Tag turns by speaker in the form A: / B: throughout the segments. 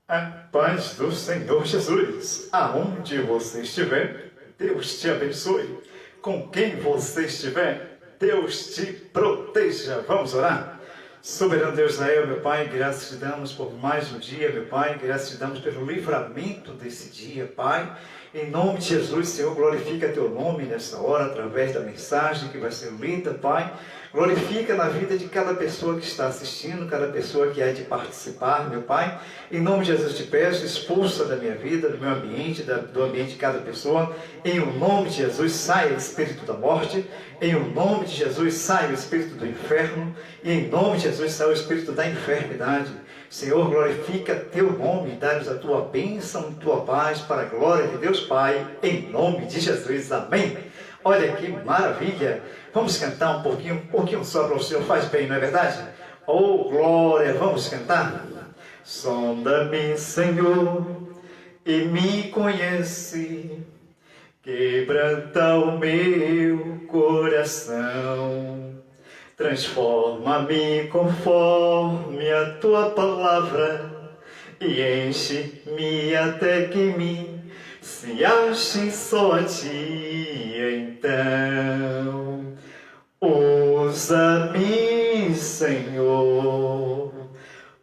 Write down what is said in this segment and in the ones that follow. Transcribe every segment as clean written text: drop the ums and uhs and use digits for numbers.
A: A paz do Senhor Jesus, aonde você estiver, Deus te abençoe. Com quem você estiver, Deus te proteja. Vamos orar? Soberano Deus Israel, meu Pai, graças te damos por mais um dia, meu Pai, graças te damos pelo livramento desse dia, Pai. Em nome de Jesus, Senhor, glorifica teu nome nessa hora, através da mensagem que vai ser lida, Pai. Glorifica na vida de cada pessoa que está assistindo, cada pessoa que há de participar, meu Pai. Em nome de Jesus te peço, expulsa da minha vida, do meu ambiente, do ambiente de cada pessoa. Em o nome de Jesus, saia o espírito da morte. Em o nome de Jesus, saia o espírito do inferno. E em nome de Jesus, saia o espírito da enfermidade. Senhor, glorifica teu nome, dá-nos a tua bênção, tua paz, para a glória de Deus Pai, em nome de Jesus. Amém. Olha que maravilha! Vamos cantar um pouquinho só para o Senhor, faz bem, não é verdade? Oh, glória! Vamos cantar? Sonda-me, Senhor, e me conhece, quebranta o meu coração, transforma-me conforme a tua palavra e enche-me até que me se ache só a ti, então. Usa-me, Senhor,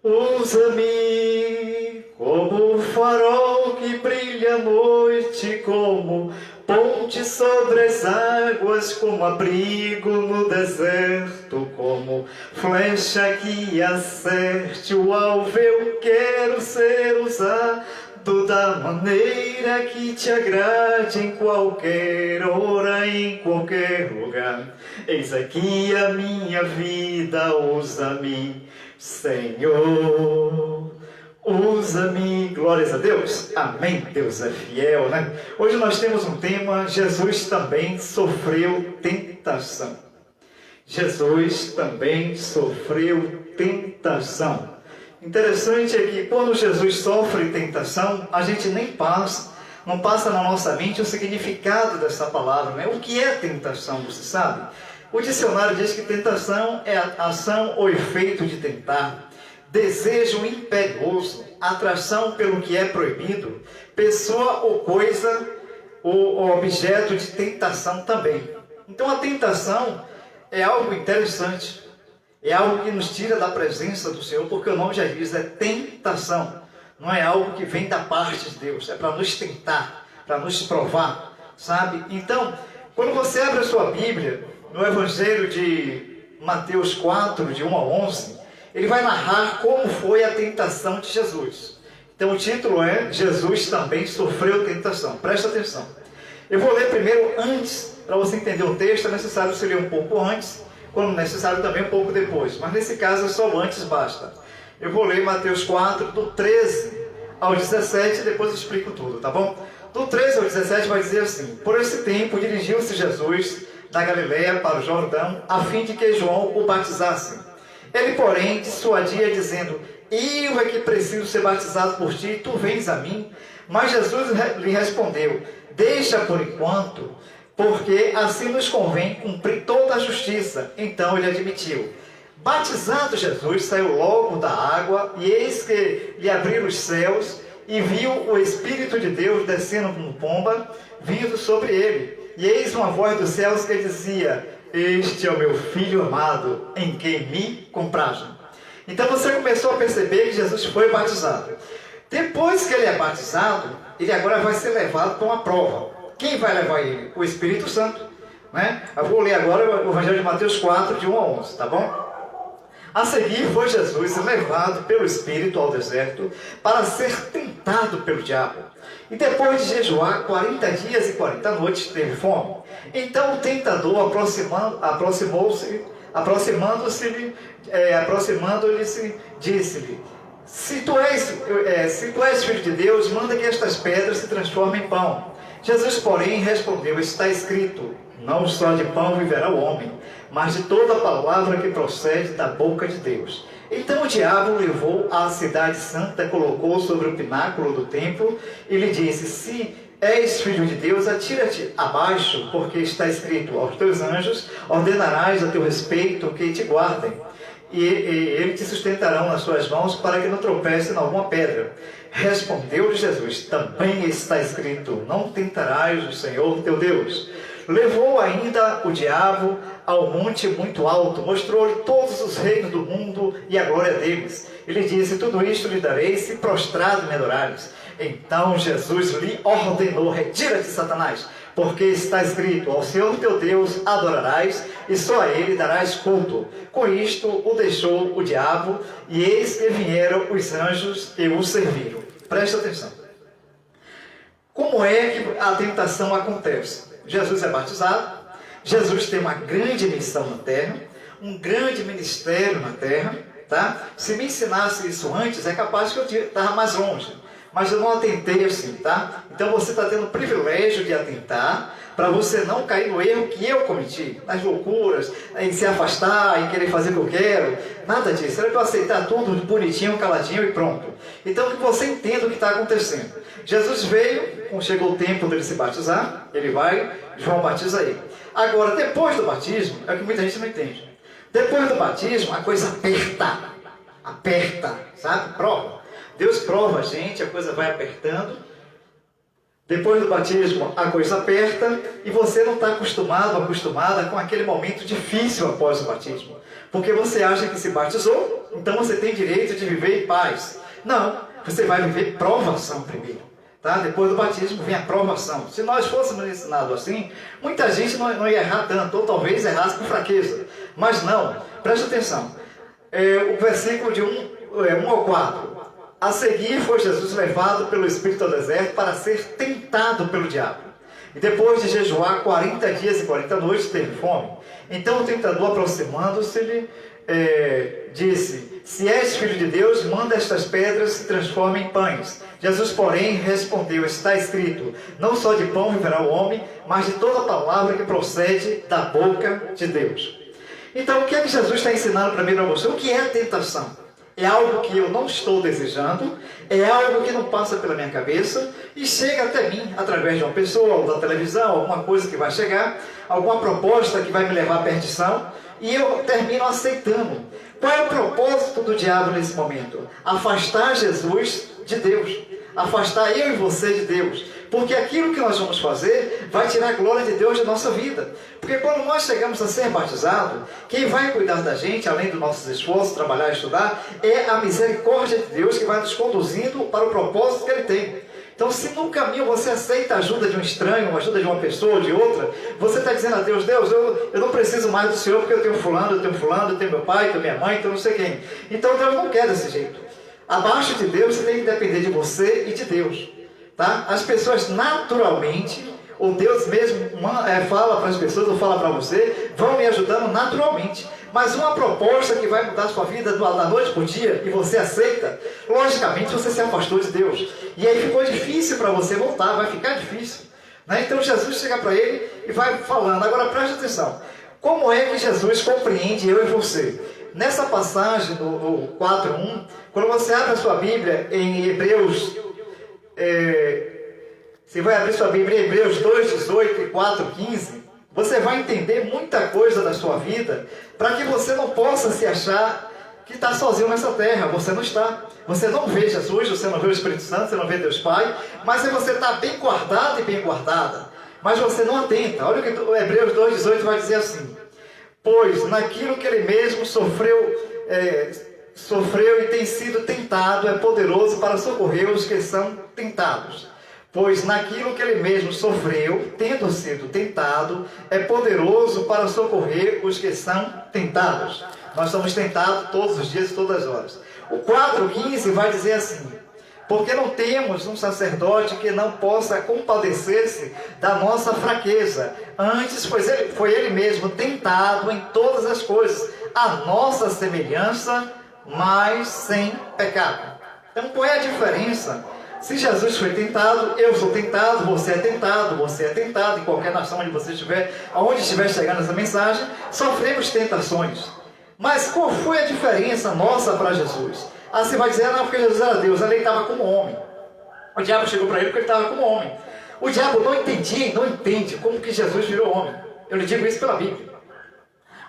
A: usa-me como farol que brilha à noite, como ponte sobre as águas, como abrigo no deserto, como flecha que acerte o alvo. Eu quero ser usado da maneira que te agrade, em qualquer hora, em qualquer lugar. Eis aqui a minha vida, usa-me, Senhor, usa-me. Glórias a Deus. Amém. Deus é fiel, né? Hoje nós temos um tema: Jesus também sofreu tentação. Jesus também sofreu tentação. Interessante é que quando Jesus sofre tentação, a gente não passa na nossa mente o significado dessa palavra, né? O que é tentação, você sabe? O dicionário diz que tentação é a ação ou efeito de tentar, desejo imperioso, atração pelo que é proibido, pessoa ou coisa ou objeto de tentação também. Então a tentação é algo interessante. É algo que nos tira da presença do Senhor, porque o nome já diz, é tentação. Não é algo que vem da parte de Deus, é para nos tentar, para nos provar, sabe? Então, quando você abre a sua Bíblia, no Evangelho de Mateus 4, de 1 a 11, ele vai narrar como foi a tentação de Jesus. Então o título é Jesus também sofreu tentação. Presta atenção. Eu vou ler primeiro antes, para você entender o texto, é necessário você ler um pouco antes, quando necessário também um pouco depois, mas nesse caso só o antes basta. Eu vou ler Mateus 4, do 13 ao 17, e depois eu explico tudo, tá bom? Do 13 ao 17 vai dizer assim: por esse tempo dirigiu-se Jesus da Galileia para o Jordão, a fim de que João o batizasse. Ele, porém, dissuadia, dizendo: eu é que preciso ser batizado por ti, e tu vens a mim? Mas Jesus lhe respondeu: deixa por enquanto, porque assim nos convém cumprir toda a justiça. Então ele admitiu. Batizado Jesus, saiu logo da água, e eis que lhe abriram os céus, e viu o Espírito de Deus descendo como pomba, vindo sobre ele. E eis uma voz dos céus que dizia: este é o meu Filho amado, em quem me comprazo. Então você começou a perceber que Jesus foi batizado. Depois que ele é batizado, ele agora vai ser levado para uma prova. Quem vai levar ele? O Espírito Santo, né? Eu vou ler agora o Evangelho de Mateus 4, de 1 a 11, tá bom? A seguir foi Jesus levado pelo Espírito ao deserto para ser tentado pelo diabo. E depois de jejuar 40 dias e 40 noites, teve fome. Então o tentador, aproximando-lhe, disse-lhe: se tu és filho de Deus, manda que estas pedras se transformem em pão. Jesus, porém, respondeu: está escrito, não só de pão viverá o homem, mas de toda palavra que procede da boca de Deus. Então o diabo o levou à cidade santa, colocou sobre o pináculo do templo e lhe disse: se és filho de Deus, atira-te abaixo, porque está escrito: aos teus anjos ordenarás a teu respeito que te guardem, e ele te sustentarão nas suas mãos para que não tropece em alguma pedra. Respondeu-lhe Jesus, também está escrito, não tentarás o Senhor teu Deus. Levou ainda o diabo ao monte muito alto, mostrou-lhe todos os reinos do mundo e a glória deles. Ele disse, tudo isto lhe darei, se prostrado me adorares. Então Jesus lhe ordenou, retira-te, Satanás, porque está escrito, ao Senhor teu Deus adorarás, e só a ele darás culto. Com isto o deixou o diabo, e eis que vieram os anjos e o serviram. Presta atenção. Como é que a tentação acontece? Jesus é batizado, Jesus tem uma grande missão na terra, um grande ministério na terra, tá? Se me ensinasse isso antes, é capaz que eu estava mais longe. Mas eu não atentei assim, tá? Então você está tendo o privilégio de atentar para você não cair no erro que eu cometi, nas loucuras, em se afastar, em querer fazer o que eu quero. Nada disso. Era para eu aceitar tudo bonitinho, caladinho e pronto. Então que você entenda o que está acontecendo. Jesus veio, quando chegou o tempo dele se batizar, ele vai, João batiza ele. Agora, depois do batismo, é o que muita gente não entende. Depois do batismo, a coisa aperta, sabe? Prova. Deus prova a gente, a coisa vai apertando. Depois do batismo, a coisa aperta e você não está acostumada com aquele momento difícil após o batismo. Porque você acha que se batizou, então você tem direito de viver em paz. Não, você vai viver provação primeiro. Tá? Depois do batismo vem a provação. Se nós fôssemos ensinados assim, muita gente não ia errar tanto, ou talvez errasse com fraqueza. Mas não, preste atenção. O versículo de 1 ao 4. A seguir foi Jesus levado pelo Espírito ao deserto para ser tentado pelo diabo. E depois de jejuar 40 dias e 40 noites, teve fome. Então o tentador, aproximando-se-lhe, disse, se és filho de Deus, manda estas pedras se transformem em pães. Jesus, porém, respondeu, está escrito, não só de pão viverá o homem, mas de toda palavra que procede da boca de Deus. Então o que é que Jesus está ensinando para mim e para você? O que é a tentação? É algo que eu não estou desejando, é algo que não passa pela minha cabeça e chega até mim através de uma pessoa, ou da televisão, alguma coisa que vai chegar, alguma proposta que vai me levar à perdição, e eu termino aceitando. Qual é o propósito do diabo nesse momento? Afastar Jesus de Deus, afastar eu e você de Deus, porque aquilo que nós vamos fazer vai tirar a glória de Deus da nossa vida. Porque quando nós chegamos a ser batizados, quem vai cuidar da gente, além dos nossos esforços, trabalhar e estudar, é a misericórdia de Deus que vai nos conduzindo para o propósito que Ele tem. Então, se no caminho você aceita a ajuda de um estranho, a ajuda de uma pessoa ou de outra, você está dizendo a Deus, Deus, eu não preciso mais do Senhor, porque eu tenho fulano, eu tenho meu pai, eu tenho minha mãe, eu não sei quem. Então, Deus não quer desse jeito. Abaixo de Deus, você tem que depender de você e de Deus. Tá? As pessoas naturalmente, ou Deus mesmo fala para as pessoas, ou fala para você, vão me ajudando naturalmente. Mas uma proposta que vai mudar a sua vida da noite para o dia, e você aceita, logicamente você se afastou de Deus. E aí ficou difícil para você voltar, vai ficar difícil. Né? Então Jesus chega para ele e vai falando. Agora preste atenção, como é que Jesus compreende eu e você? Nessa passagem do 4:1, quando você abre a sua Bíblia em Hebreus, você vai abrir sua Bíblia em Hebreus 2:18 e 4:15, você vai entender muita coisa da sua vida, para que você não possa se achar que está sozinho nessa terra. Você não está. Você não vê Jesus, você não vê o Espírito Santo, você não vê Deus Pai, mas você está bem guardado e bem guardada. Mas você não atenta. Olha o que o Hebreus 2:18 vai dizer assim, pois naquilo que ele mesmo sofreu e tem sido tentado, é poderoso para socorrer os que são tentados. Pois naquilo que ele mesmo sofreu, tendo sido tentado, é poderoso para socorrer os que são tentados. Nós somos tentados todos os dias e todas as horas. O 4:15 vai dizer assim, porque não temos um sacerdote que não possa compadecer-se da nossa fraqueza. Antes, foi ele mesmo tentado em todas as coisas, a nossa semelhança, mas sem pecado. Então, qual é a diferença? Se Jesus foi tentado, eu sou tentado, você é tentado, em qualquer nação onde você estiver, aonde estiver chegando essa mensagem, sofremos tentações. Mas qual foi a diferença nossa para Jesus? Ah, você vai dizer, não, porque Jesus era Deus, ele estava como homem. O diabo chegou para ele porque ele estava como homem. O diabo não entendia e não entende como que Jesus virou homem. Eu lhe digo isso pela Bíblia.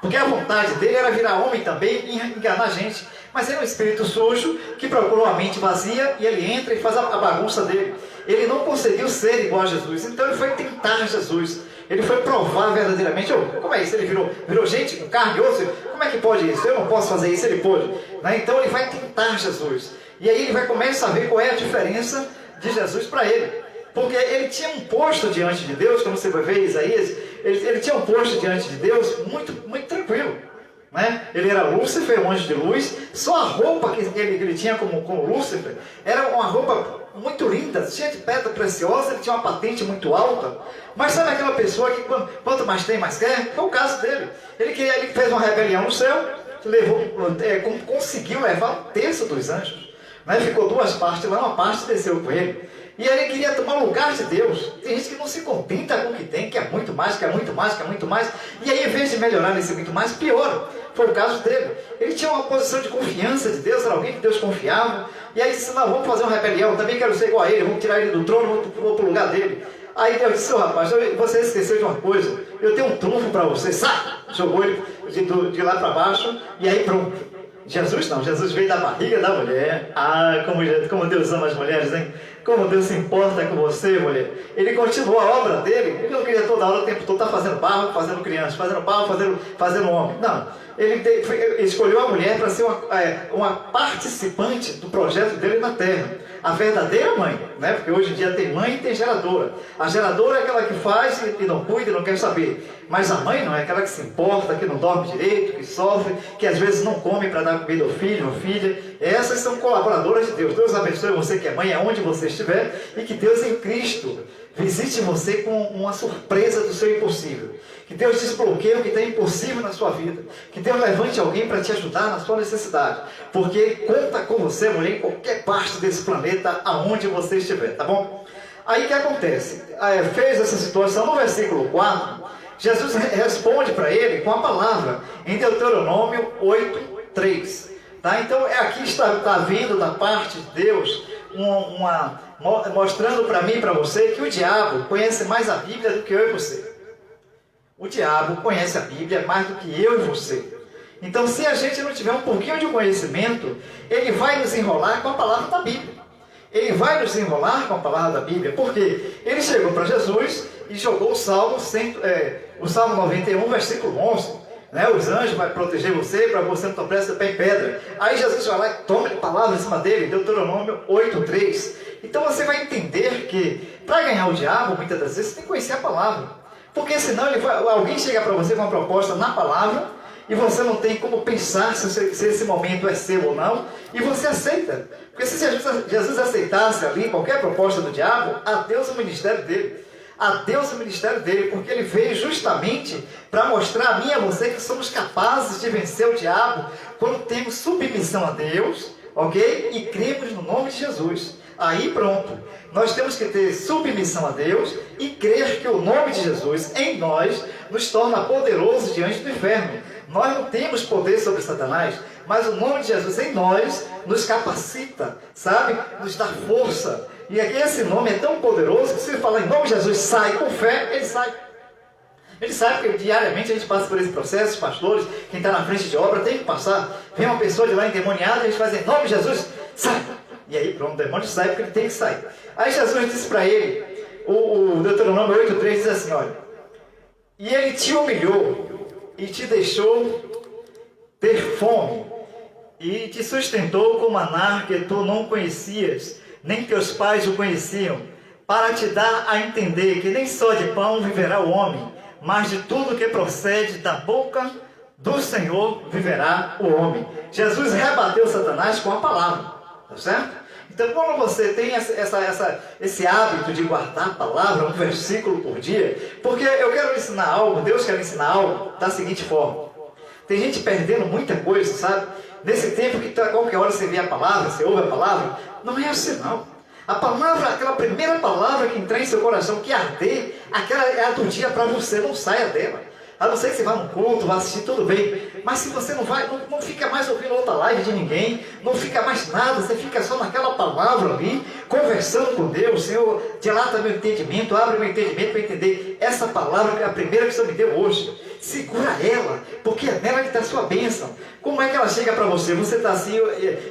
A: Porque a vontade dele era virar homem também e enganar a gente. Mas ele é um espírito sujo que procurou a mente vazia e ele entra e faz a bagunça dele. Ele não conseguiu ser igual a Jesus, então ele foi tentar Jesus. Ele foi provar verdadeiramente, como é isso? Ele virou gente com carne e osso? Como é que pode isso? Eu não posso fazer isso, ele pôde. Né? Então ele vai tentar Jesus. E aí ele vai começar a ver qual é a diferença de Jesus para ele. Porque ele tinha um posto diante de Deus, como você vai ver em Isaías, ele tinha um posto diante de Deus muito, muito tranquilo. Né? Ele era Lúcifer, um anjo de luz. Só a roupa que ele tinha como Lúcifer era uma roupa muito linda, cheia de pedra preciosa. Ele tinha uma patente muito alta. Mas sabe aquela pessoa que quanto mais tem, mais quer? Foi o caso dele. Ele fez uma rebelião no céu, conseguiu levar um terço dos anjos. Né? Ficou duas partes lá, uma parte desceu com ele. E ele queria tomar o lugar de Deus. Tem gente que não se contenta com o que tem, quer muito mais, quer muito mais, quer muito mais. E aí, em vez de melhorar nesse muito mais, piora. Foi o caso dele. Ele tinha uma posição de confiança de Deus, era alguém que Deus confiava. E aí disse, não, vamos fazer uma rebelião, também quero ser igual a ele, vamos tirar ele do trono, vou para o lugar dele. Aí Deus disse, rapaz, você esqueceu de uma coisa, eu tenho um trunfo para você, sai! Jogou ele de lá para baixo, e aí pronto. Jesus não, Jesus veio da barriga da mulher. Ah, como Deus ama as mulheres, hein? Como Deus se importa com você, mulher. Ele continuou a obra dele. Ele não queria toda hora, o tempo todo, estar fazendo barro, fazendo criança, fazendo barro, fazendo homem. Não. Ele escolheu a mulher para ser uma participante do projeto dele na terra. A verdadeira mãe, né? Porque hoje em dia tem mãe e tem geradora. A geradora é aquela que faz e não cuida e não quer saber. Mas a mãe não, é aquela que se importa, que não dorme direito, que sofre, que às vezes não come para dar comida ao filho ou filha. Essas são colaboradoras de Deus. Deus abençoe você que é mãe, aonde você estiver, e que Deus em Cristo visite você com uma surpresa do seu impossível. Que Deus desbloqueie o que está impossível na sua vida. Que Deus levante alguém para te ajudar na sua necessidade. Porque Ele conta com você, mulher, em qualquer parte desse planeta, aonde você estiver, tá bom? Aí o que acontece? Fez essa situação no versículo 4, Jesus responde para ele com a palavra, em Deuteronômio 8:3. Tá? Então aqui está vindo da parte de Deus, mostrando para mim e para você que o diabo conhece mais a Bíblia do que eu e você. O diabo conhece a Bíblia mais do que eu e você. Então, se a gente não tiver um pouquinho de conhecimento, ele vai nos enrolar com a palavra da Bíblia. Ele vai nos enrolar com a palavra da Bíblia. Porque ele chegou para Jesus e jogou o Salmo 91, versículo 11. Né? Os anjos vão proteger você, para você não tropeçar de pé em pedra. Aí Jesus vai lá e toma a palavra em cima dele, Deuteronômio 8:3. Então você vai entender que, para ganhar o diabo, muitas das vezes, você tem que conhecer a palavra. Porque senão alguém chega para você com uma proposta na palavra e você não tem como pensar se esse momento é seu ou não, e você aceita. Porque se Jesus aceitasse ali qualquer proposta do diabo, adeus o ministério dele. Adeus o ministério dele, porque ele veio justamente para mostrar a mim e a você que somos capazes de vencer o diabo quando temos submissão a Deus, ok? E cremos no nome de Jesus. Aí pronto, nós temos que ter submissão a Deus e crer que o nome de Jesus em nós nos torna poderosos diante do inferno. Nós não temos poder sobre Satanás, mas o nome de Jesus em nós nos capacita, sabe? Nos dá força. E aqui esse nome é tão poderoso que se ele falar em nome de Jesus, sai com fé, ele sai. Ele sabe que diariamente a gente passa por esse processo, os pastores, quem está na frente de obra tem que passar. Vem uma pessoa de lá endemoniada, a gente faz em nome de Jesus, sai. E aí pronto, o demônio sai porque ele tem que sair. Aí Jesus disse para ele, o Deuteronômio 8:3 diz assim, olha, e ele te humilhou e te deixou ter fome e te sustentou com maná que tu não conhecias, nem teus pais o conheciam, para te dar a entender que nem só de pão viverá o homem, mas de tudo que procede da boca do Senhor viverá o homem. Jesus rebateu Satanás com a palavra. Tá certo? Então, quando você tem esse hábito de guardar a palavra, um versículo por dia, porque eu quero ensinar algo, Deus quer ensinar algo da seguinte forma. Tem gente perdendo muita coisa, sabe? Nesse tempo que a qualquer hora você vê a palavra, você ouve a palavra, não é assim não. A palavra, aquela primeira palavra que entrar em seu coração, que arder, aquela é a do dia para você, não saia dela. A não ser que você vá num culto, vá assistir, tudo bem. Mas se você não vai, não fica mais ouvindo outra live de ninguém, não fica mais nada, você fica só naquela palavra ali, conversando com Deus. Senhor, dilata meu entendimento, abre meu entendimento para entender essa palavra que é a primeira que o Senhor me deu hoje. Segura ela, porque é nela que está a sua bênção. Como é que ela chega para você? Você está assim,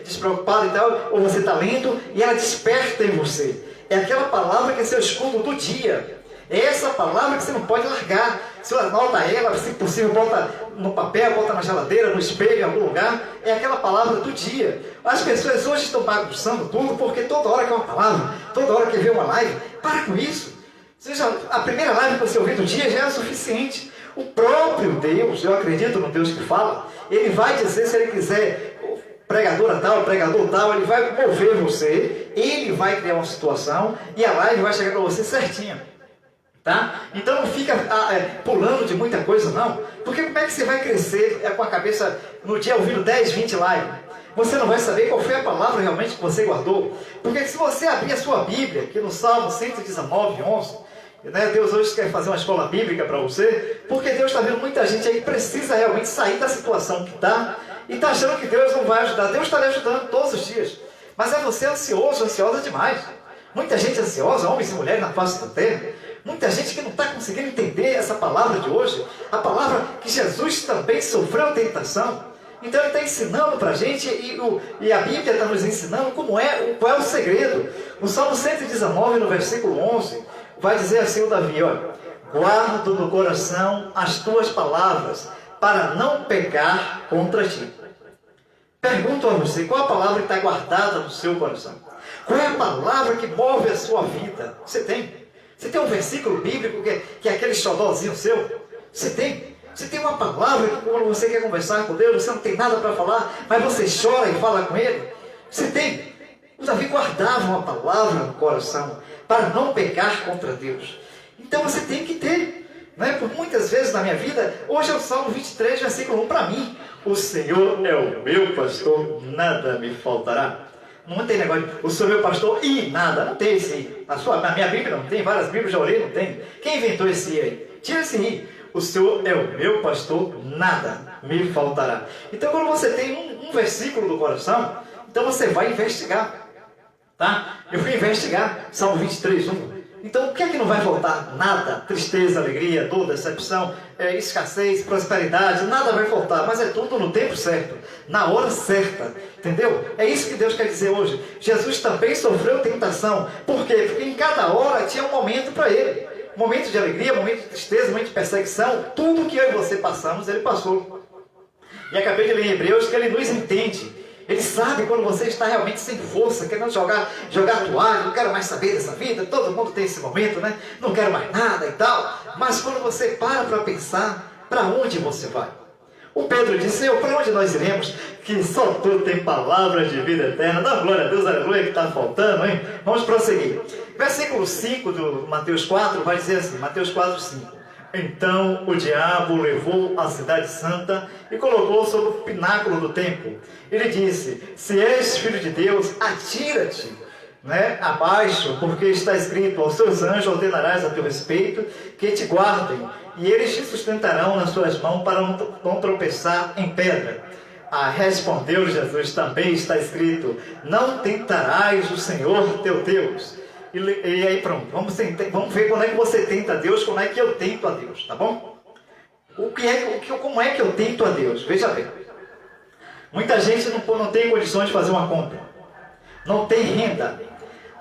A: despreocupado e tal, ou você está lendo e ela desperta em você. É aquela palavra que é seu escudo do dia. É essa palavra que você não pode largar. Você anota ela, se possível, bota no papel, bota na geladeira, no espelho, em algum lugar. É aquela palavra do dia. As pessoas hoje estão bagunçando tudo porque toda hora quer uma palavra, toda hora quer ver uma live. Para com isso. Seja, a primeira live que você ouvir do dia já é o suficiente. O próprio Deus, eu acredito no Deus que fala, Ele vai dizer, se Ele quiser, pregadora tal, pregador tal, Ele vai mover você, Ele vai criar uma situação e a live vai chegar para você certinha. Tá? Então não fica pulando de muita coisa não, porque como é que você vai crescer com a cabeça no dia ouvindo 10, 20 lives? Você não vai saber qual foi a palavra realmente que você guardou, porque se você abrir a sua Bíblia, aqui no Salmo 119, 11, né, Deus hoje quer fazer uma escola bíblica para você, porque Deus está vendo muita gente aí que precisa realmente sair da situação que está, e está achando que Deus não vai ajudar. Deus está lhe ajudando todos os dias, mas é você ansioso, ansiosa demais. Muita gente ansiosa, homens e mulheres na face da terra, muita gente que não está conseguindo entender essa palavra de hoje, a palavra que Jesus também sofreu tentação. Então Ele está ensinando para a gente, e a Bíblia está nos ensinando qual é o segredo. No Salmo 119, no versículo 11, vai dizer assim o Davi, olha: guardo no coração as tuas palavras, para não pecar contra ti. Pergunto a você, qual a palavra que está guardada no seu coração? Qual é a palavra que move a sua vida? Você tem? Você tem um versículo bíblico que é aquele xodózinho seu? Você tem? Você tem uma palavra que quando você quer conversar com Deus, você não tem nada para falar, mas você chora e fala com Ele? Você tem? O Davi guardava uma palavra no coração para não pecar contra Deus. Então você tem que ter. Né? Por muitas vezes na minha vida, hoje é o Salmo 23, versículo 1 para mim. O Senhor é o meu pastor, nada me faltará. Não tem negócio de, o Senhor é meu pastor e nada. Não tem esse i. Na minha Bíblia não tem, várias Bíblias já olhei, não tem. Quem inventou esse i aí? Tira esse i. O Senhor é o meu pastor, nada me faltará. Então quando você tem um versículo do coração, então você vai investigar. Tá? Eu fui investigar, Salmo 23, 1. Então o que é que não vai faltar? Nada. Tristeza, alegria, dor, decepção, escassez, prosperidade, nada vai faltar. Mas é tudo no tempo certo, na hora certa. Entendeu? É isso que Deus quer dizer hoje. Jesus também sofreu tentação. Por quê? Porque em cada hora tinha um momento para Ele. Momento de alegria, momento de tristeza, momento de perseguição. Tudo que eu e você passamos, Ele passou. E acabei de ler em Hebreus que Ele nos entende. Ele sabe quando você está realmente sem força, querendo jogar a toalha, não quero mais saber dessa vida, todo mundo tem esse momento, né? Não quero mais nada e tal. Mas quando você para pensar, para onde você vai? O Pedro disse, para onde nós iremos? Que só tu tem palavra de vida eterna. Dá glória a Deus, aleluia, que está faltando, hein? Vamos prosseguir. Versículo 5 do Mateus 4 vai dizer assim, Mateus 4, 5. Então o diabo levou a cidade santa e colocou sobre o pináculo do templo. Ele disse, se és filho de Deus, atira-te, né, abaixo, porque está escrito, aos seus anjos ordenarás a teu respeito, que te guardem, e eles te sustentarão nas suas mãos para não tropeçar em pedra. Respondeu Jesus, também está escrito, não tentarás o Senhor teu Deus. E aí pronto, vamos ver quando é que você tenta a Deus, quando é que eu tento a Deus, tá bom? Como é que eu tento a Deus? Veja bem, muita gente não tem condições de fazer uma compra, não tem renda,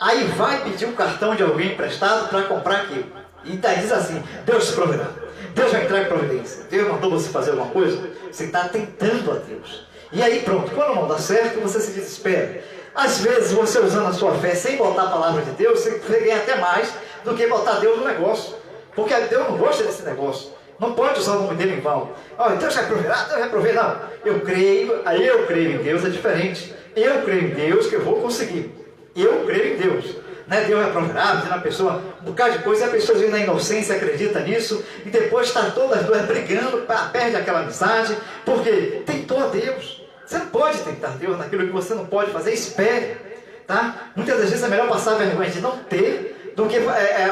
A: aí vai pedir um cartão de alguém emprestado para comprar aquilo, e daí diz assim, Deus te proverá, Deus vai entrar em providência, Deus mandou você fazer alguma coisa, você está tentando a Deus, e aí pronto, quando não dá certo, você se desespera. Às vezes, você usando a sua fé sem botar a palavra de Deus, você ganha até mais do que botar Deus no negócio. Porque Deus não gosta desse negócio. Não pode usar o nome dele em vão. Deus vai prover, Deus vai prover. Não, eu creio em Deus, é diferente. Eu creio em Deus que eu vou conseguir. Eu creio em Deus. Né? Deus vai prover, dizendo a pessoa um bocado de coisa, e a pessoa vem na inocência, acredita nisso, e depois está todas as duas brigando, perde aquela amizade, porque tentou a Deus. Você não pode tentar Deus naquilo que você não pode fazer, espere, tá? Muitas das vezes é melhor passar a vergonha de não ter, do que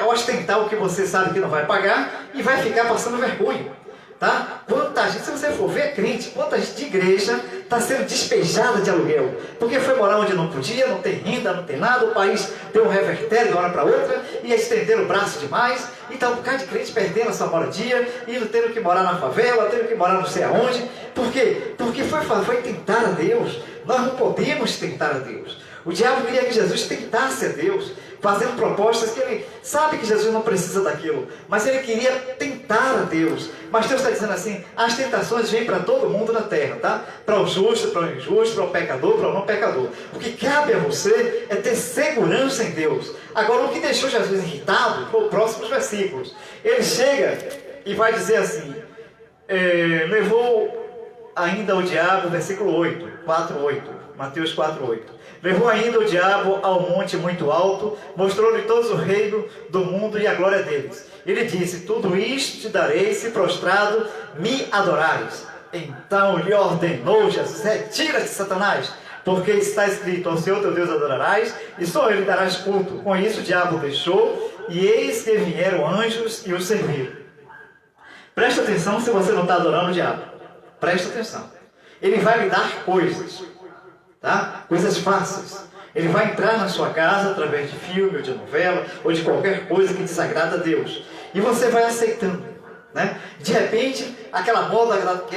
A: ostentar o que você sabe que não vai pagar, e vai ficar passando vergonha. Tá? Quanta gente, se você for ver crente, quanta gente de igreja está sendo despejada de aluguel, porque foi morar onde não podia, não tem renda, não tem nada, o país deu um revertério de uma hora para outra, e estenderam o braço demais, e está um bocado de crente perdendo a sua moradia, indo tendo que morar na favela, tendo que morar não sei aonde. Por quê? Porque foi tentar a Deus. Nós não podemos tentar a Deus. O diabo queria que Jesus tentasse a Deus, fazendo propostas que ele sabe que Jesus não precisa daquilo, mas ele queria tentar a Deus. Mas Deus está dizendo assim, as tentações vêm para todo mundo na terra, tá? Para o justo, para o injusto, para o pecador, para o não pecador. O que cabe a você é ter segurança em Deus. Agora, o que deixou Jesus irritado foi os próximos versículos. Ele chega e vai dizer assim, levou ainda o diabo, versículo 8, 4:8, Mateus 4:8. Levou ainda o diabo ao monte muito alto, mostrou-lhe todos o reino do mundo e a glória deles. Ele disse, tudo isto te darei, se prostrado me adorares. Então lhe ordenou Jesus, retira-te, Satanás, porque está escrito, ao Senhor teu Deus adorarás, e só ele darás culto. Com isso o diabo deixou, e eis que vieram anjos e o serviram. Presta atenção se você não está adorando o diabo. Presta atenção. Ele vai lhe dar coisas. Tá? Coisas fáceis. Ele vai entrar na sua casa através de filme, ou de novela, ou de qualquer coisa que desagrada a Deus. E você vai aceitando. Né? De repente, aquela moda que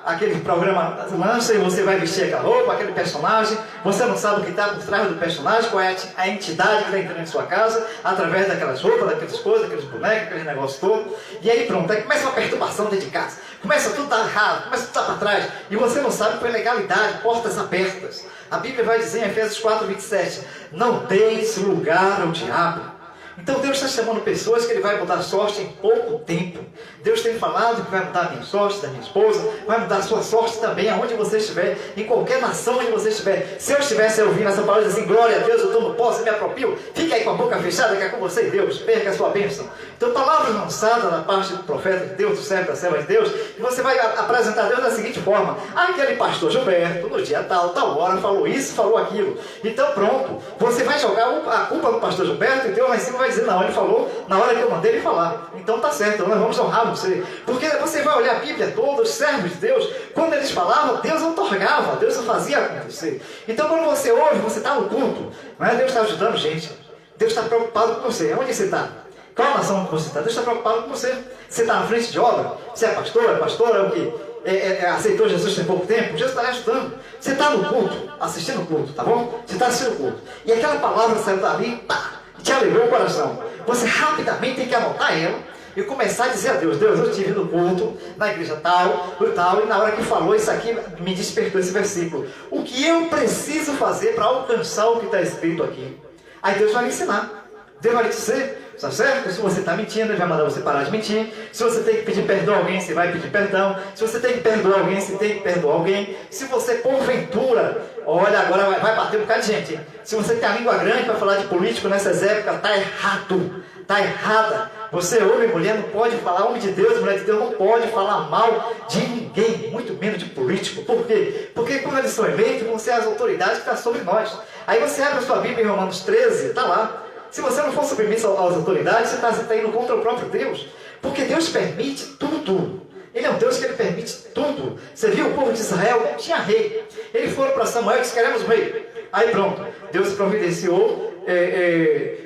A: aquele programa lança e você vai vestir aquela roupa, aquele personagem, você não sabe o que está por trás do personagem, qual é a entidade que está entrando em sua casa, através daquelas roupas, daquelas coisas, aqueles bonecos, aquele negócio todo. E aí pronto, aí começa uma perturbação dentro de casa. Começa tudo a dar errado, começa tudo a para trás. E você não sabe qual é a legalidade, portas abertas. A Bíblia vai dizer em Efésios 4:27, não deis lugar ao diabo. Então Deus está chamando pessoas que Ele vai mudar a sorte em pouco tempo. Deus tem falado que vai mudar a minha sorte, da minha esposa, vai mudar a sua sorte também, aonde você estiver, em qualquer nação onde você estiver. Se eu estivesse ouvindo essa palavra assim, glória a Deus, eu tomo posse, me aproprio, fique aí com a boca fechada, que é com você e Deus, perca a sua bênção. Então, palavras lançadas da parte do profeta de Deus, do servo da serva de Deus, e você vai apresentar a Deus da seguinte forma, aquele pastor Gilberto, no dia tal hora, falou isso, falou aquilo. Então, pronto, você vai jogar a culpa no pastor Gilberto, e Deus lá em cima vai dizer, não, ele falou na hora que eu mandei ele falar. Então tá certo, nós vamos honrar você. Porque você vai olhar a Bíblia toda, os servos de Deus, quando eles falavam, Deus otorgava, Deus fazia acontecer. Então quando você ouve, você está no culto, não é? Deus está ajudando gente. Deus está preocupado com você. Onde você está? Qual a nação que você está? Deus está preocupado com você. Você está na frente de obra? Você é pastor, é o que? Aceitou Jesus tem pouco tempo? Jesus está lhe ajudando. Você está no culto, assistindo o culto, tá bom? Você está assistindo o culto. E aquela palavra saiu dali, pá, te alegrou o coração. Você rapidamente tem que anotar ela e começar a dizer a Deus, Deus, eu estive no culto, na igreja tal, e na hora que falou isso aqui, me despertou esse versículo. O que eu preciso fazer para alcançar o que está escrito aqui? Aí Deus vai lhe ensinar. Deus vai lhe dizer, tá certo? Se você está mentindo, Ele vai mandar você parar de mentir. Se você tem que pedir perdão a alguém, você vai pedir perdão. Se você tem que perdoar alguém, você tem que perdoar alguém. Se você, porventura, olha, agora vai bater um bocado de gente, hein? Se você tem a língua grande para falar de político nessas épocas, está errado. Está errada. Você, homem e mulher, não pode falar, homem de Deus, mulher de Deus, não pode falar mal de ninguém, muito menos de político. Por quê? Porque quando eles são eleitos, vão ser as autoridades que estão sobre nós. Aí você abre a sua Bíblia em Romanos 13, está lá. Se você não for submisso às autoridades, você está indo contra o próprio Deus. Porque Deus permite tudo. Ele é um Deus que Ele permite tudo. Você viu o povo de Israel? Não tinha rei. Eles foram para Samuel e disse, queremos rei. Aí pronto, Deus providenciou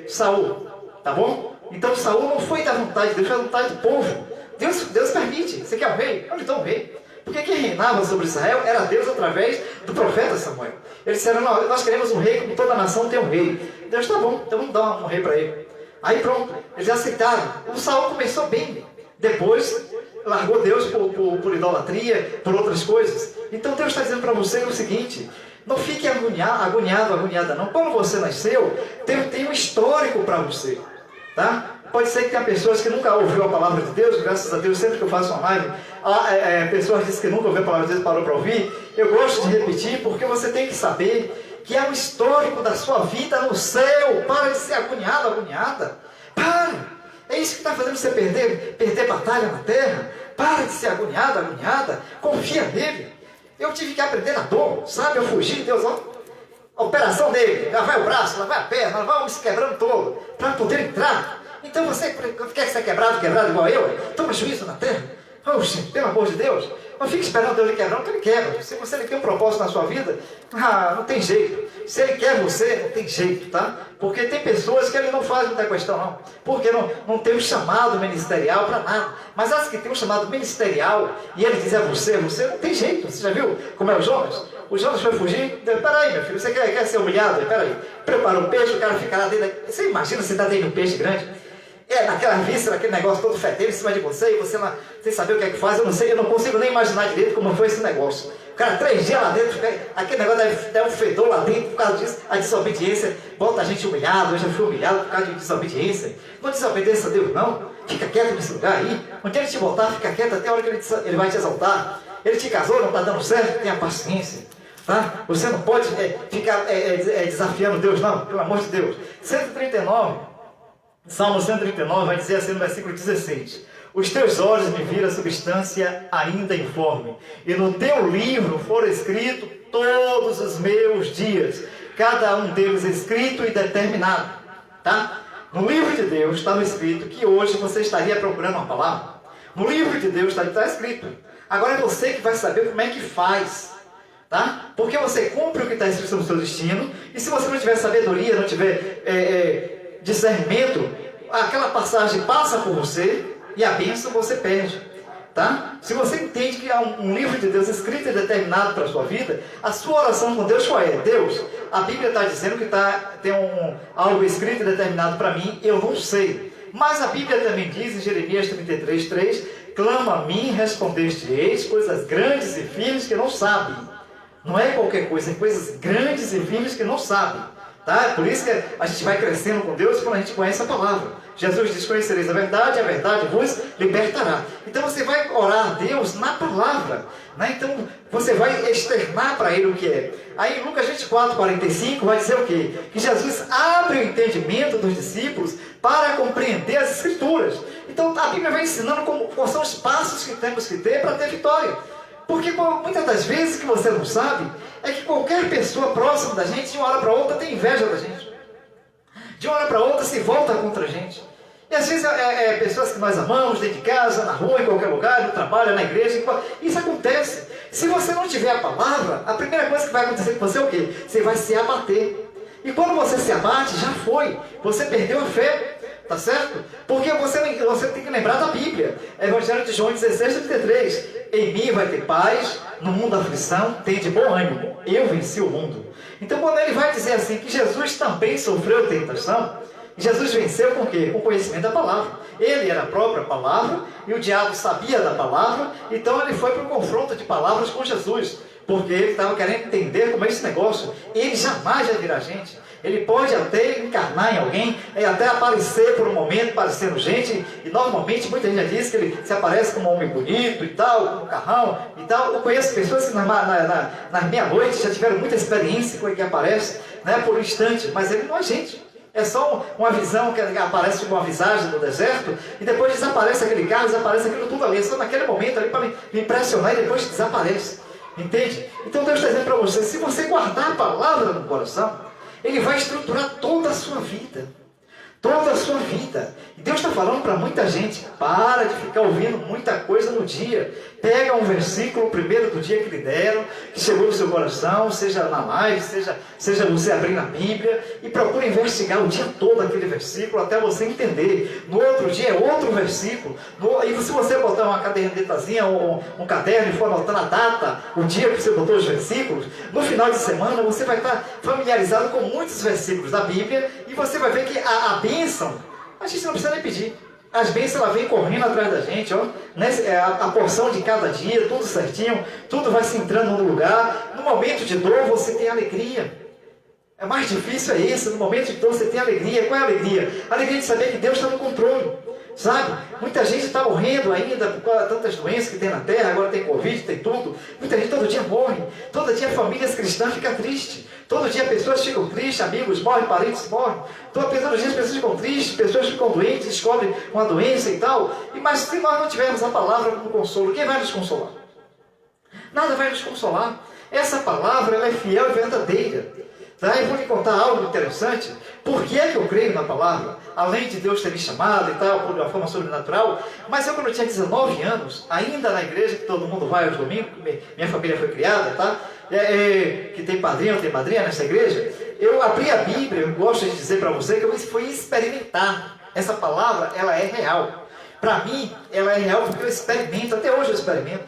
A: Saul. Tá bom? Então Saul não foi da vontade de Deus, foi da vontade do povo. Deus permite. Você quer um rei? Onde está um rei? Porque quem reinava sobre Israel era Deus através do profeta Samuel. Eles disseram, não, nós queremos um rei, como toda nação tem um rei. Deus, tá bom, então vamos dar um rei para ele. Aí pronto, eles aceitaram. O Saul começou bem. Depois largou Deus por idolatria, por outras coisas. Então Deus está dizendo para você o seguinte, não fique agoniada não. Quando você nasceu, tem um histórico para você. Tá? Pode ser que tenha pessoas que nunca ouviu a palavra de Deus, graças a Deus, sempre que eu faço uma live, pessoas dizem que nunca ouviu a palavra de Deus e parou para ouvir. Eu gosto de repetir, porque você tem que saber que é um histórico da sua vida no céu. Para de ser agoniada. Para! É isso que está fazendo você perder batalha na terra. Para de ser agoniada. Confia nele. Eu tive que aprender na dor, sabe? Eu fugi de Deus, ó. A operação dele, lá vai o braço, lá vai a perna, lá vai o homem se quebrando todo, para poder entrar. Então você quer ser quebrado igual eu? Toma juízo na terra. Oxe, pelo amor de Deus, não fique esperando Deus lhe quebrar, porque Ele quebra. Se você tem um propósito na sua vida, não tem jeito. Se Ele quer você, não tem jeito, tá? Porque tem pessoas que Ele não faz muita questão, não. Porque não tem um chamado ministerial para nada. Mas as que tem um chamado ministerial, e Ele diz você não tem jeito. Você já viu como é o Jonas? O Jonas foi fugir. Peraí, meu filho, você quer ser humilhado? Peraí. Prepara um peixe, o cara fica lá dentro. Você imagina você está dentro de um peixe grande? Naquela víscera, aquele negócio todo fedendo em cima de você, e você lá, sem saber o que é que faz, eu não sei, eu não consigo nem imaginar direito como foi esse negócio. O cara, 3 dias lá dentro, aquele negócio deve um fedor lá dentro, por causa disso, a desobediência, volta a gente humilhado, eu já fui humilhado por causa de desobediência. Não desobedeça a Deus, não. Fica quieto nesse lugar aí. Onde ele te voltar, fica quieto até a hora que ele vai te exaltar. Ele te casou, não está dando certo, tenha paciência. Tá? Você não pode ficar desafiando Deus, não, pelo amor de Deus. 139. Salmo 139 vai dizer assim no versículo 16: os teus olhos me viram a substância ainda informe, e no teu livro foram escritos todos os meus dias, cada um deles escrito e determinado. Tá? No livro de Deus estava escrito que hoje você estaria procurando uma palavra. No livro de Deus está escrito. Agora é você que vai saber como é que faz. Tá? Porque você cumpre o que está escrito no seu destino, e se você não tiver sabedoria, não tiver discernimento, aquela passagem passa por você e a bênção você perde. Tá? Se você entende que há um livro de Deus escrito e determinado para a sua vida, a sua oração com Deus qual é? Deus, a Bíblia está dizendo que tem algo escrito e determinado para mim, eu não sei. Mas a Bíblia também diz em Jeremias 33:3: clama a mim, respondeste-eis coisas grandes e firmes que não sabem. Não é qualquer coisa, é coisas grandes e firmes que não sabem. Tá? Por isso que a gente vai crescendo com Deus quando a gente conhece a palavra. Jesus diz: conhecereis a verdade vos libertará. Então você vai orar a Deus na palavra, né? Então você vai externar para Ele o que é. Aí em Lucas 24:45 vai dizer o quê? Que Jesus abre o entendimento dos discípulos para compreender as Escrituras. Então a Bíblia vai ensinando quais são os passos que temos que ter para ter vitória. Porque muitas das vezes que você não sabe, é que qualquer pessoa próxima da gente, de uma hora para outra, tem inveja da gente. De uma hora para outra, se volta contra a gente. E às vezes pessoas que nós amamos, dentro de casa, na rua, em qualquer lugar, no trabalho, na igreja, isso acontece. Se você não tiver a palavra, a primeira coisa que vai acontecer com você é o quê? Você vai se abater. E quando você se abate, já foi. Você perdeu a fé. Tá certo? Porque você tem que lembrar da Bíblia. Evangelho de João 16:33. Em mim vai ter paz, no mundo aflição, tem de bom ânimo. Eu venci o mundo. Então quando ele vai dizer assim, que Jesus também sofreu tentação, Jesus venceu com o quê? Com o conhecimento da palavra. Ele era a própria palavra, e o diabo sabia da palavra, então ele foi para o confronto de palavras com Jesus. Porque ele estava querendo entender como é esse negócio. Ele jamais vai virar gente. Ele pode até encarnar em alguém, até aparecer por um momento, parecendo gente, e normalmente muita gente diz que ele se aparece como um homem bonito e tal, com um carrão e tal. Eu conheço pessoas que na meia-noite já tiveram muita experiência com ele que aparece, né, por um instante, mas ele não é gente. É só uma visão que aparece uma visagem no deserto, e depois desaparece aquele carro, desaparece aquilo tudo ali, só naquele momento ali para me impressionar, e depois desaparece. Entende? Então Deus está dizendo para você, se você guardar a palavra no coração, Ele vai estruturar toda a sua vida. Toda a sua vida. E Deus está falando para muita gente, para de ficar ouvindo muita coisa no dia. Pega um versículo, o primeiro do dia que lhe deram, que chegou no seu coração, seja na live, seja você abrir na Bíblia, e procure investigar o dia todo aquele versículo, até você entender. No outro dia é outro versículo. E se você botar uma cadernetazinha ou um caderno e for anotando a data, o dia que você botou os versículos, no final de semana você vai estar familiarizado com muitos versículos da Bíblia, e você vai ver que a bênção, a gente não precisa nem pedir. As bênçãos, ela vem correndo atrás da gente, ó, né? A porção de cada dia, tudo certinho, tudo vai se entrando no lugar. No momento de dor, você tem alegria. É mais difícil é isso, no momento de dor você tem alegria. Qual é a alegria? A alegria de saber que Deus está no controle, sabe? Muita gente está morrendo ainda por tantas doenças que tem na terra, agora tem Covid, tem tudo. Muita gente todo dia morre, todo dia famílias cristãs ficam tristes. Todo dia pessoas ficam tristes, amigos morrem, parentes morrem. Todos os dias pessoas ficam tristes, pessoas ficam doentes, descobrem uma doença e tal. Mas se nós não tivermos a palavra como consolo, quem vai nos consolar? Nada vai nos consolar. Essa palavra ela é fiel e verdadeira. Tá? Eu vou lhe contar algo interessante. Por que é que eu creio na palavra? Além de Deus ter me chamado e tal, por uma forma sobrenatural. Mas eu, quando eu tinha 19 anos, ainda na igreja, que todo mundo vai aos domingos, minha família foi criada, tá? Que tem padrinho, tem madrinha nessa igreja. Eu abri a Bíblia, eu gosto de dizer para você que eu fui experimentar. Essa palavra, ela é real. Para mim, ela é real porque eu experimento. Até hoje eu experimento.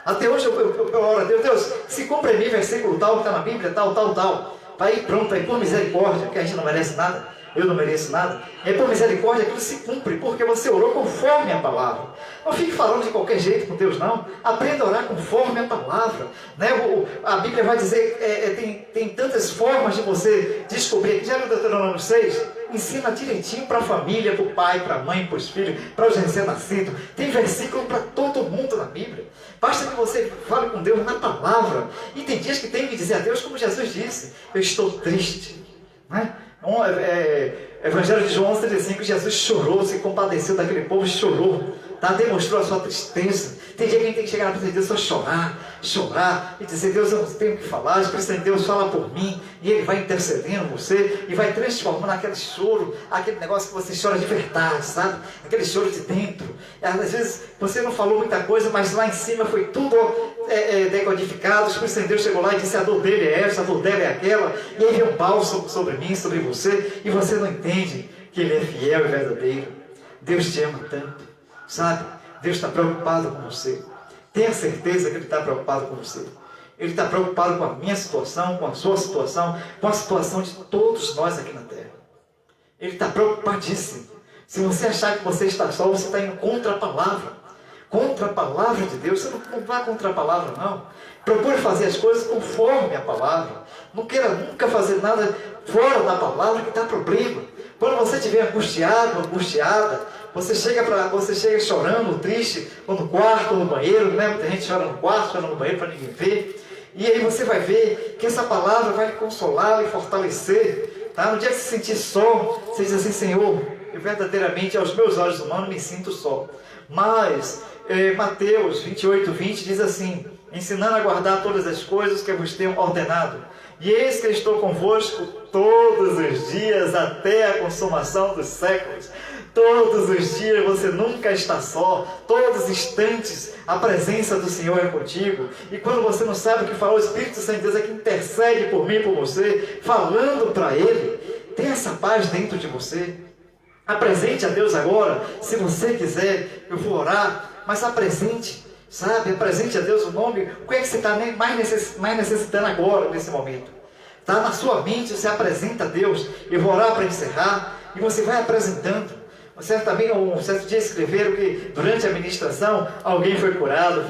A: Até hoje eu oro a Deus. Deus, se cumpre em mim versículo tal que está na Bíblia, tal, tal, tal. Aí pronto, aí por misericórdia, porque a gente não merece nada, eu não mereço nada, e aí por misericórdia aquilo se cumpre, porque você orou conforme a palavra. Não fique falando de qualquer jeito com Deus, não. Aprenda a orar conforme a palavra. Né? A Bíblia vai dizer, tem tantas formas de você descobrir. Já no Deuteronômio 6, ensina direitinho para a família, para o pai, para a mãe, para os filhos, para os recém-nascidos. Tem versículo para todo mundo na Bíblia. Basta que você fale com Deus na palavra. E tem dias que tem que dizer a Deus, como Jesus disse, eu estou triste. Né? Evangelho de João 11:35, Jesus chorou, se compadeceu daquele povo, chorou, tá? Demonstrou a sua tristeza. Tem dia que a gente tem que chegar na presença de Deus só chorar e dizer, Deus, eu não tenho o que falar, a presença de Deus fala por mim, e Ele vai intercedendo você e vai transformando aquele choro, aquele negócio que você chora de verdade, sabe? Aquele choro de dentro. Às vezes você não falou muita coisa, mas lá em cima foi tudo decodificado. O Espírito de Deus chegou lá e disse, a dor dele é essa, a dor dela é aquela, e aí vem um bálsamo sobre mim, sobre você, e você não entende que Ele é fiel e verdadeiro. Deus te ama tanto, sabe? Deus está preocupado com você. Tenha certeza que Ele está preocupado com você. Ele está preocupado com a minha situação, com a sua situação, com a situação de todos nós aqui na terra. Ele está preocupadíssimo. Se você achar que você está só, você está indo contra a palavra. Contra a palavra de Deus. Você não vá contra a palavra, não. Procure fazer as coisas conforme a palavra. Não queira nunca fazer nada fora da palavra que dá problema. Quando você estiver angustiado, angustiada, você chega chorando, triste, ou no quarto, ou no banheiro, né? Muita gente chora no quarto, chora no banheiro para ninguém ver. E aí você vai ver que essa palavra vai lhe consolar, lhe fortalecer. Tá? No dia que se sentir só, você diz assim, Senhor, eu verdadeiramente aos meus olhos humanos me sinto só. Mas Mateus 28:20 diz assim, ensinando a guardar todas as coisas que eu vos tenho ordenado. E eis que estou convosco todos os dias até a consumação dos séculos. Todos os dias você nunca está só. Todos os instantes a presença do Senhor é contigo. E quando você não sabe o que falar, o Espírito Santo de Deus é que intercede por mim e por você, falando para Ele. Tem essa paz dentro de você. Apresente a Deus agora. Se você quiser, eu vou orar. Mas apresente, sabe? Apresente a Deus o nome. O que é que você está mais necessitando agora, nesse momento? Está na sua mente, você apresenta a Deus. Eu vou orar para encerrar. E você vai apresentando. Um certo dia escreveram que durante a ministração alguém foi curado.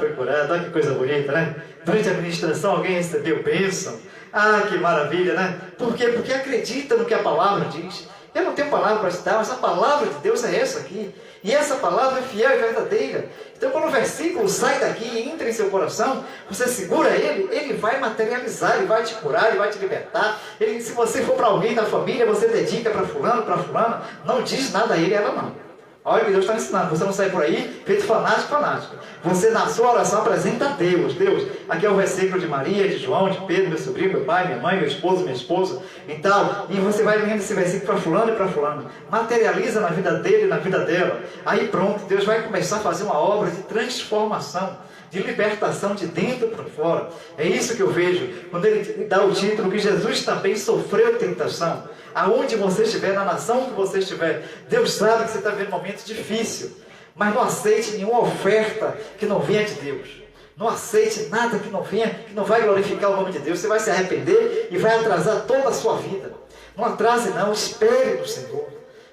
A: Olha que coisa bonita, né? Durante a ministração alguém recebeu bênção. Ah, que maravilha, né? Por quê? Porque acredita no que a palavra diz. Eu não tenho palavra para te dar, mas a palavra de Deus é essa aqui. E essa palavra é fiel e verdadeira. Então quando o versículo sai daqui e entra em seu coração, você segura ele, ele vai materializar, ele vai te curar, ele vai te libertar. Se você for para alguém da família, você dedica para fulano, para fulana, não diz nada a ele, ela não. Olha o que Deus está ensinando. Você não sai por aí feito fanático. Você na sua oração apresenta a Deus. Deus, aqui é o versículo de Maria, de João, de Pedro, meu sobrinho, meu pai, minha mãe, meu esposo, minha esposa e tal. E você vai lendo esse versículo para fulano e para fulano. Materializa na vida dele e na vida dela. Aí pronto, Deus vai começar a fazer uma obra de transformação, de libertação de dentro para fora. É isso que eu vejo quando ele dá o título que Jesus também sofreu tentação. Aonde você estiver, na nação que você estiver, Deus sabe que você está vivendo um momento difícil, mas não aceite nenhuma oferta que não venha de Deus. Não aceite nada que não venha, que não vai glorificar o nome de Deus. Você vai se arrepender e vai atrasar toda a sua vida. Não atrase não, espere no Senhor.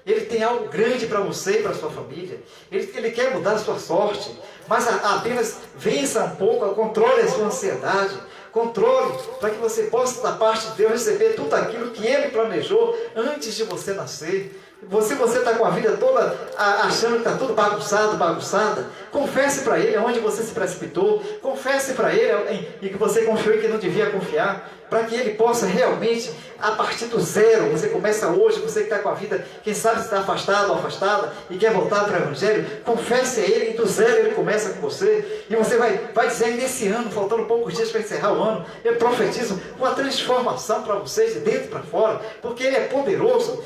A: Ele tem algo grande para você e para a sua família. Ele quer mudar a sua sorte, mas apenas vença um pouco, controle a sua ansiedade. Controle, para que você possa, da parte de Deus, receber tudo aquilo que Ele planejou antes de você nascer. Você está com a vida toda achando que está tudo bagunçada, confesse para Ele onde você se precipitou, confesse para Ele em que você confiou e que não devia confiar, para que Ele possa realmente, a partir do zero, você começa hoje, você que está com a vida, quem sabe está afastado ou afastada e quer voltar para o Evangelho, confesse a Ele, e do zero Ele começa com você, e você vai dizer nesse ano, faltando poucos dias para encerrar o ano, eu profetizo uma transformação para vocês, de dentro para fora, porque Ele é poderoso.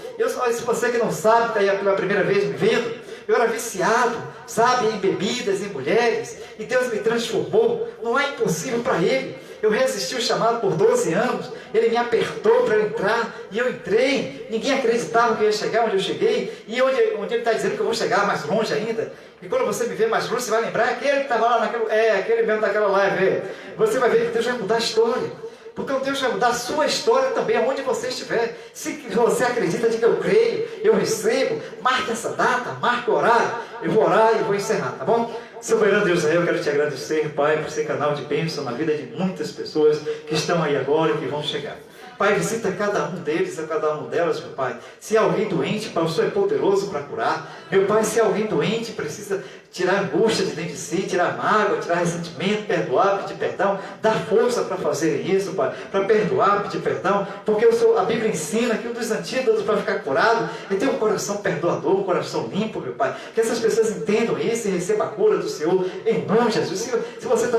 A: Se você que não sabe, está aí pela primeira vez me vendo, eu era viciado, sabe, em bebidas, em mulheres, e Deus me transformou, não é impossível para Ele. Eu resisti o chamado por 12 anos, Ele me apertou para eu entrar, e eu entrei. Ninguém acreditava que eu ia chegar onde eu cheguei, e onde Ele está dizendo que eu vou chegar mais longe ainda. E quando você me ver mais longe, você vai lembrar, aquele que estava lá aquele mesmo daquela live, você vai ver que Deus vai mudar a história. Porque o Deus vai mudar a sua história também, aonde você estiver. Se você acredita, diga eu creio, eu recebo, marque essa data, marque o horário, eu vou orar e vou encerrar, tá bom? Soberano Deus, eu quero te agradecer, Pai, por ser canal de bênção na vida de muitas pessoas que estão aí agora e que vão chegar. Pai, visita cada um deles, a cada uma delas, meu Pai. Se há alguém doente, Pai, o Senhor é poderoso para curar. Meu Pai, se há alguém doente, precisa tirar angústia de dentro de si, tirar mágoa, tirar ressentimento, perdoar, pedir perdão, dar força para fazer isso, Pai, para perdoar, pedir perdão, porque a Bíblia ensina que um dos antídotos para ficar curado é ter um coração perdoador, um coração limpo, meu Pai, que essas pessoas entendam isso e recebam a cura do Senhor, em nome de Jesus. Se você está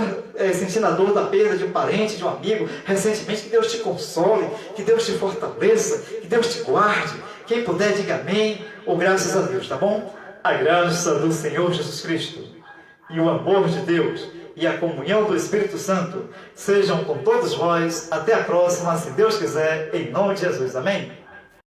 A: sentindo a dor da perda de um parente, de um amigo, recentemente, que Deus te console, que Deus te fortaleça, que Deus te guarde. Quem puder, diga amém, ou graças a Deus, tá bom? A graça do Senhor Jesus Cristo e o amor de Deus e a comunhão do Espírito Santo sejam com todos vós. Até a próxima, se Deus quiser, em nome de Jesus. Amém?